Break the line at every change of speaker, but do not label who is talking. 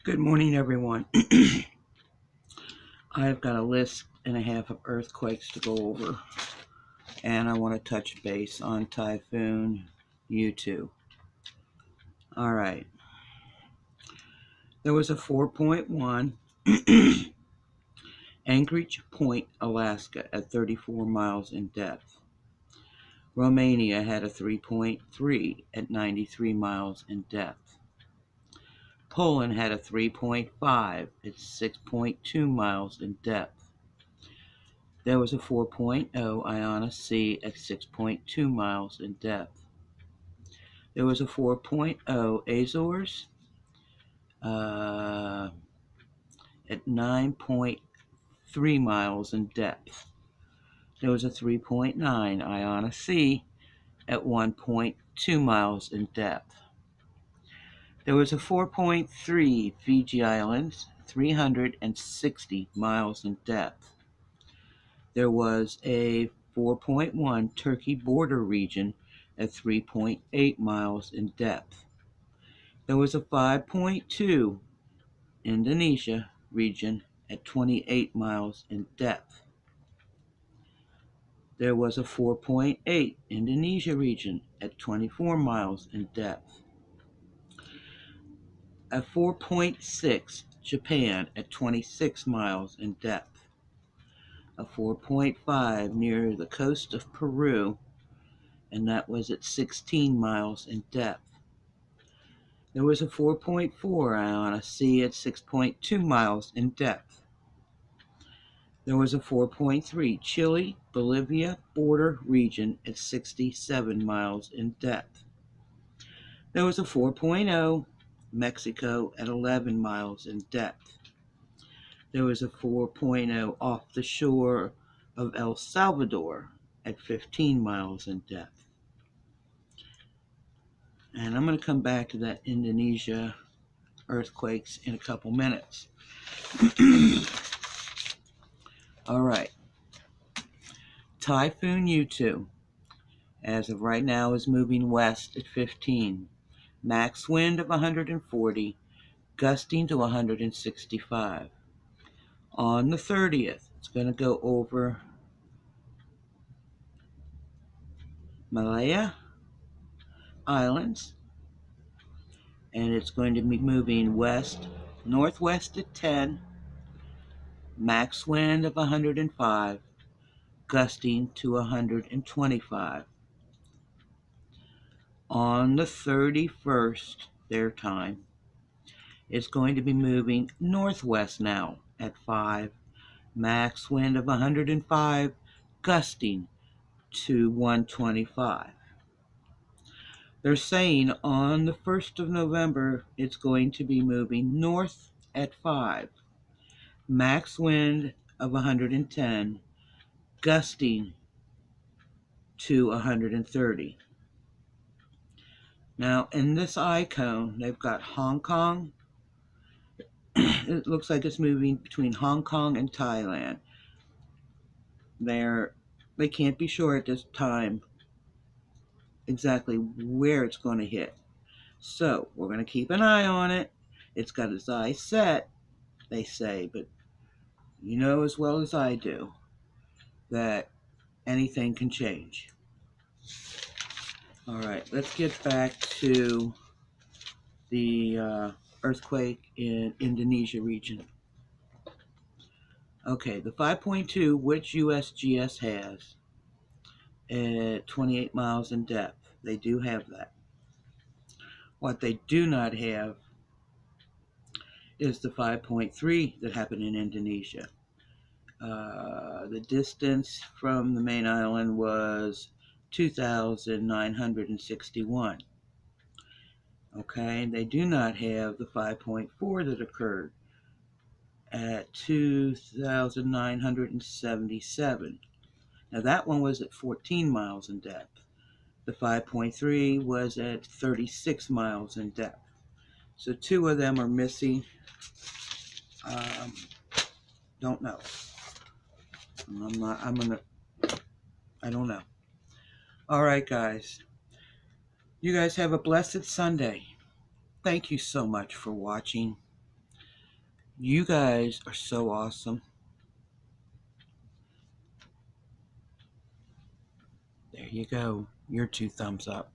Good morning, everyone. I've got a list and a half of earthquakes to go over, and I want to touch base on Typhoon U2. All right. There was a 4.1 Anchorage Point, Alaska, at 34 miles in depth. Romania had a 3.3 at 93 miles in depth. Poland had a 3.5 at 6.2 miles in depth. There was a 4.0 Iona Sea at 6.2 miles in depth. There was a 4.0 Azores at 9.3 miles in depth. There was a 3.9 Iona Sea at 1.2 miles in depth. There was a 4.3 Fiji Islands, 360 miles in depth. There was a 4.1 Turkey border region at 3.8 miles in depth. There was a 5.2 Indonesia region at 28 miles in depth. There was a 4.8 Indonesia region at 24 miles in depth. A 4.6 Japan at 26 miles in depth. A 4.5 near the coast of Peru, and that was at 16 miles in depth. There was a 4.4 Iona Sea at 6.2 miles in depth. There was a 4.3 Chile, Bolivia border region at 67 miles in depth. There was a 4.0 Mexico at 11 miles in depth. There was a 4.0 off the shore of El Salvador at 15 miles in depth. And I'm going to come back to that Indonesia earthquakes in a couple minutes. All right. Typhoon U2, as of right now, is moving west at 15. Max wind of 140, gusting to 165. On the 30th, it's going to go over Malaya Islands, and it's going to be moving west, northwest at 10, max wind of 105, gusting to 125. On the 31st, their time, it's going to be moving northwest now at 5, max wind of 105, gusting to 125. They're saying on the 1st of November, it's going to be moving north at 5, max wind of 110, gusting to 130. Now, in this icon, they've got Hong Kong. It looks like it's moving between Hong Kong and Thailand. They can't be sure at this time exactly where it's going to hit. So we're going to keep an eye on it. It's got its eyes set, they say, but you know as well as I do that anything can change. All right, let's get back to the earthquake in Indonesia region. Okay, the 5.2, which USGS has at 28 miles in depth. They do have that. What they do not have is the 5.3 that happened in Indonesia. The distance from the main island was 2,961. Okay, they do not have the 5.4 that occurred at 2,977. Now that one was at 14 miles in depth. The 5.3 was at 36 miles in depth. So two of them are missing. Don't know. I don't know. All right, guys. You guys have a blessed Sunday. Thank you so much for watching. You guys are so awesome. There you go. Your 2 thumbs up.